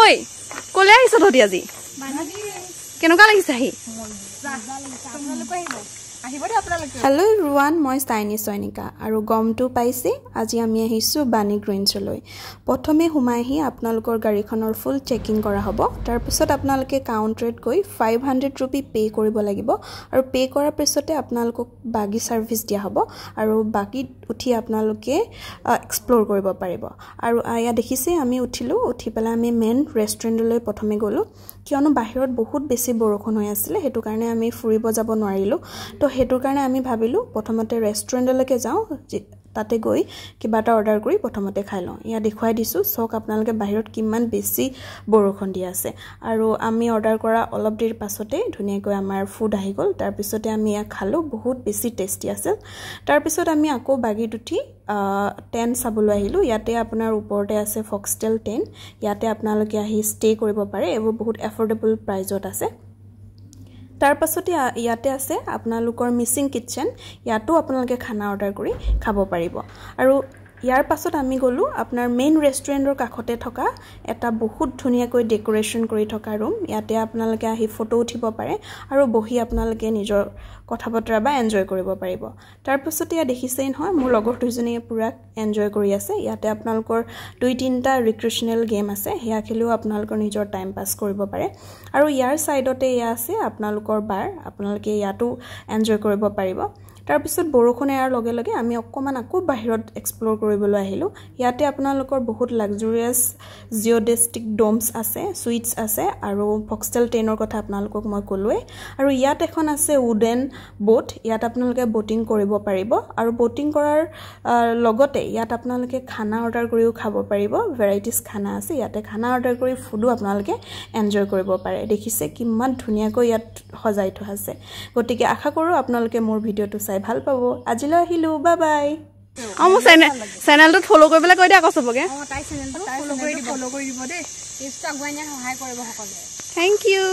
ঐ কলে আহিছ তহঁতি আজি কেনেকুৱা লাগিছে আহি হেল্ল' এভৰিৱান মই চাইনি চয়নিকা আৰু গমটো পাইছে আজি আমি আহিছোঁ বাণী গ্ৰীণছলৈ প্ৰথমে সোমাই আহি আপোনালোকৰ গাড়ীখনৰ ফুল চেকিং কৰা হ'ব তাৰপিছত আপোনালোকে কাউণ্টাৰত গৈ 500 ৰুপি পে' কৰিব লাগিব আৰু পে' কৰাৰ পিছতে আপোনালোকক বাগী ছাৰ্ভিচ দিয়া হ'ব আৰু বাগীত উঠি আপোনালোকে এক্সপ্ল'ৰ কৰিব পাৰিব আৰু এয়া দেখিছে আমি উঠি পেলাই আমি মেইন ৰেষ্টুৰেণ্টলৈ প্ৰথমে গ'লোঁ কিয়নো বাহিৰত বহুত বেছি বৰষুণ হৈ আছিলে সেইটো কাৰণে আমি ফুৰিব যাব নোৱাৰিলোঁ তো হেতুৰ কাৰণে আমি ভাবিলো প্ৰথমতে ৰেষ্টুৰেণ্টলৈকে যাওঁ তাতে গৈ কিবা এটা অৰ্ডাৰ কৰি প্ৰথমতে খাই লওঁ ইয়া দেখুৱাই দিছো সক আপোনালোকে বাহিৰত কিমান বেছি বৰষুণ দি আছে আৰু আমি অৰ্ডাৰ কৰা অলপ দেৰি পাছতে ধুনীয়াকৈ আমাৰ ফুড আহি গ'ল তাৰ পিছতে আমি ইয়া খালো বহুত বেছি টেষ্টি আছিল তাৰ পিছত আমি আকৌ বাগীত উঠি 10 চাবলৈ আহিলো ইয়াতে আপোনাৰ ওপৰতে আছে ফক্সটেল 10 ইয়াতে আপোনালোকে আহি ষ্টে কৰিব পাৰে এবোৰ বহুত এফৰ্ডেবল প্ৰাইজত আছে তাৰ পাছতে ইয়াতে আছে আপোনালোকৰ মিছিং কিচেন ইয়াতো আপোনালোকে খানা অৰ্ডাৰ কৰি খাব পাৰিব আৰু ইয়াৰ পাছত আমি গলো আপোনাৰ মেইন ৰেষ্টুৰেণ্টৰ কাষতে থকা এটা বহুত ধুনীয়াকৈ ডেকোৰেচন কৰি থকা ৰুম ইয়াতে আপোনালোকে আহি ফটো উঠিব পাৰে আৰু বহি আপোনালোকে নিজৰ কথা বতৰা বা এনজয় কৰিব পাৰিব তাৰ পাছতে ইয়া দেখিছেই নহয় মোৰ লগৰ দুজনীয়ে পুৰা এনজয় কৰি আছে ইয়াতে আপোনালোকৰ 2-3টা ৰিক্ৰিয়েচনেল গেম আছে হেয়া খেলিও আপোনালোকৰ নিজৰ টাইম পাছ কৰিব পাৰে আৰু ইয়াৰ সাইডতে ইয়া আছে আপোনালোকৰ বাৰ আপোনালোকে ইয়াতো এনজয় কৰিব পাৰিব তাৰ পিছত বৰষুণ এৰাৰ লগে লগে আমি অকমান আকৌ বাহিৰত এক্সপ্লোৰ কৰিবলৈ আহিলো ইয়াতে আপোনালোকৰ বহুত লাক্সাৰিয়াছ জিঅ'ডেষ্টিক ডোমছ আছে সুইটছ আছে আৰু ফক্সটেল 10ৰ কথা আপোনালোকক মই কলোৱে আৰু ইয়াত এখন আছে উডেন বোট ইয়াত আপোনালোকে বোটিং কৰিব পাৰিব আৰু বোটিং কৰাৰ লগতে ইয়াত আপোনালোকে খানা অৰ্ডাৰ কৰিও খাব পাৰিব ভেৰাইটিজ খানা আছে ইয়াতে খানা অৰ্ডাৰ কৰি ফুডো আপোনালোকে এনজয় কৰিব পাৰে দেখিছে কিমান ধুনীয়াকৈ ইয়াত সজাই থোৱা আছে গতিকে আশা কৰো আপোনালোকে মোৰ ভিডিওটো চাই ভাল পাব আজিলৈ আহিলো বাই বাই মোৰ চেনেলটো ফলো কৰিবলৈ কৈ দিয়া আকৌ সবকে তাই চেনেলটো ফলো কৰি দিব দেই ইনষ্টাগ্ৰামত সহায় কৰিব সকলোৱে থ্যাংক ইউ